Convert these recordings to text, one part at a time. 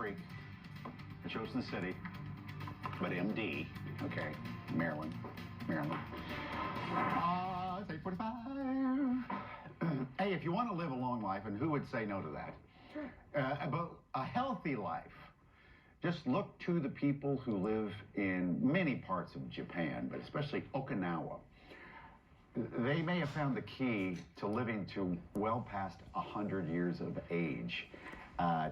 Creek. I chose the city, but MD. Okay, Maryland. It's 8:45. Hey, if you want to live a long life, and who would say no to that? Sure. But a healthy life. Just look to the people who live in many parts of Japan, but especially Okinawa. They may have found the key to living to well past 100 years of age.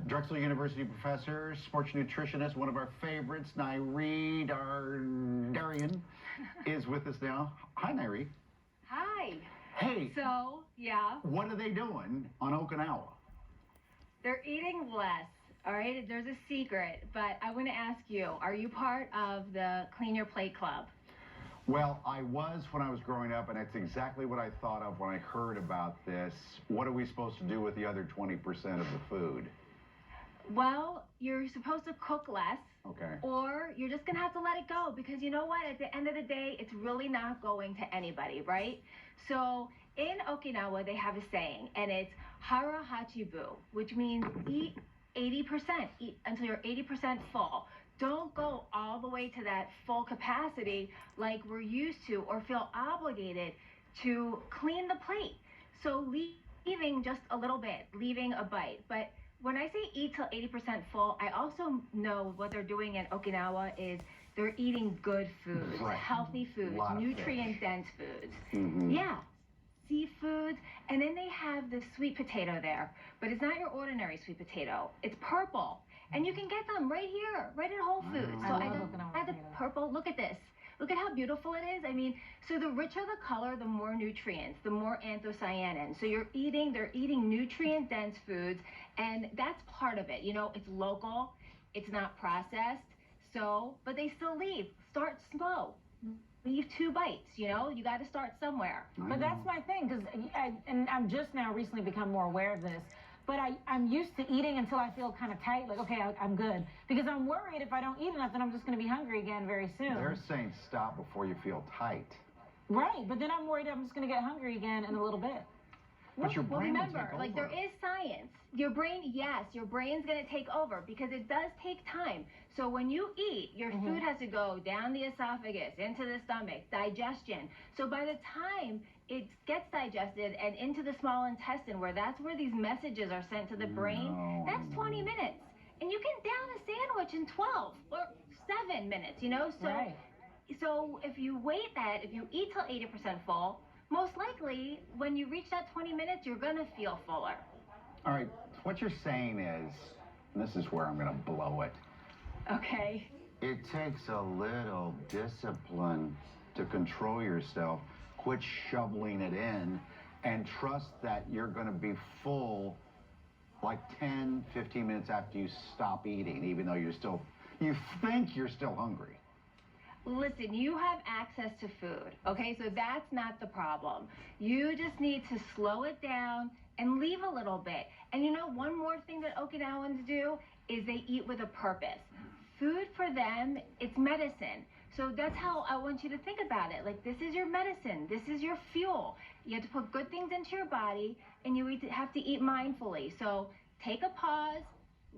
Drexel University professor, sports nutritionist, one of our favorites, Nairi Darian, is with us now. Hi, Nairi. Hi. Hey. So, yeah. What are they doing on Okinawa? They're eating less, all right? There's a secret, but I want to ask you, are you part of the Clean Your Plate Club? Well, I was when I was growing up, and that's exactly what I thought of when I heard about this. What are we supposed to do with the other 20% of the food? Well, you're supposed to cook less. Okay. Or you're just going to have to let it go, because you know what? At the end of the day, it's really not going to anybody, right? So in Okinawa, they have a saying, and it's hara hachibu, which means eat 80%, eat until you're 80% full. Don't go all the way to that full capacity like we're used to, or feel obligated to clean the plate. So leaving just a little bit, leaving a bite. But when I say eat till 80% full, I also know what they're doing in Okinawa is they're eating good foods, right. Healthy foods, nutrient-dense foods. Mm-hmm. Yeah, seafoods. And then they have the sweet potato there. But it's not your ordinary sweet potato. It's purple. And you can get them right here, right at Whole Foods. So I got the purple. Look at this. Look at how beautiful it is. I mean, so the richer the color, the more nutrients, the more anthocyanins. So they're eating nutrient-dense foods, and that's part of it. You know, it's local, it's not processed. So, but they still leave. Start slow. Leave 2 bites. You know, you got to start somewhere. But that's my thing, because I'm just now recently become more aware of this. But I'm used to eating until I feel kind of tight, like, okay, I'm good. Because I'm worried if I don't eat enough, then I'm just going to be hungry again very soon. They're saying stop before you feel tight. Right, but then I'm worried I'm just going to get hungry again in a little bit. But your brain will remember, take like over. there is science. Your brain, yes, your brain's going to take over because it does take time. So when you eat, your food has to go down the esophagus, into the stomach, digestion. So by the time it gets digested and into the small intestine, that's where these messages are sent to the brain, that's 20 minutes. And you can down a sandwich in 12 or 7 minutes, you know? So, so if you wait that, if you eat till 80% full, most likely, when you reach that 20 minutes, you're going to feel fuller. All right, what you're saying is, and this is where I'm going to blow it. Okay. It takes a little discipline to control yourself, quit shoveling it in, and trust that you're going to be full like 10, 15 minutes after you stop eating, even though you think you're still hungry. Listen, you have access to food, okay? So that's not the problem. You just need to slow it down and leave a little bit. And you know, one more thing that Okinawans do is they eat with a purpose. Food for them, it's medicine. So that's how I want you to think about it. Like, this is your medicine. This is your fuel. You have to put good things into your body, and you have to eat mindfully. So take a pause,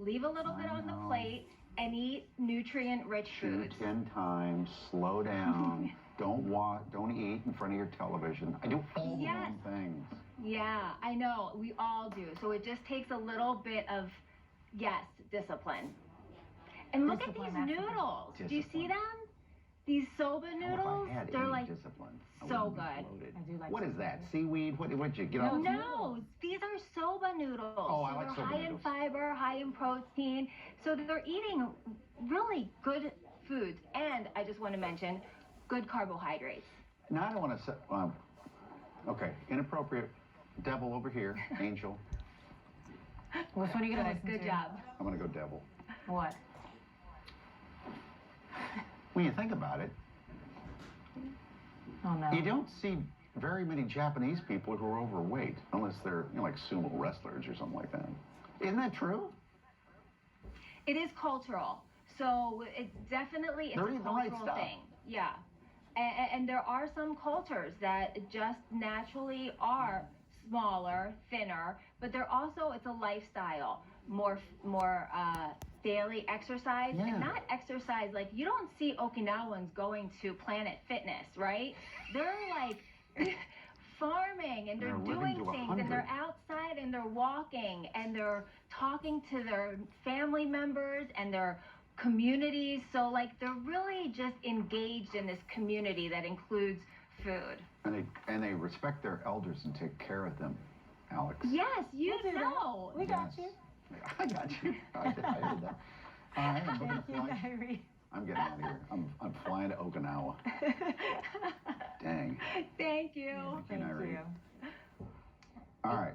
leave a little bit on the plate, and eat nutrient-rich foods. 10 times, slow down, don't eat in front of your television. I do all the wrong things. Yeah, I know, we all do. So it just takes a little bit of, yes, discipline. And look at these noodles. Do you see them? These soba noodles, they're like so good. I do like What is that? Seaweed? What'd you get on? No, these are soba noodles. Oh, I like so soba they're high in fiber, high in protein. So they're eating really good foods. And I just want to mention, good carbohydrates. Now I don't want to say, okay, inappropriate devil over here, angel. Which one are you going to listen to? Good job. I'm going to go devil. What? When you think about it, oh no, you don't see very many Japanese people who are overweight, unless they're like sumo wrestlers or something like that. Isn't that true? It is cultural. So it's definitely a cultural thing. Yeah. And there are some cultures that just naturally are smaller, thinner, but they're also, it's a lifestyle, more daily exercise Yeah. and not exercise like you don't see Okinawans going to Planet Fitness, right? They're like farming and they're they're living doing to things and they're 100. outside and they're walking and they're talking to their family members and their communities. So like they're really just engaged in this community that includes food. And they respect their elders and take care of them, Alex. Yes, you We'll do that. know. We got Yes. you. I got you. I heard that. All right, I'm booking a Thank you, flight. Diary. I'm getting out of here. I'm flying to Okinawa. Dang. Thank you. Thank you, Thank Nairi. you. All right.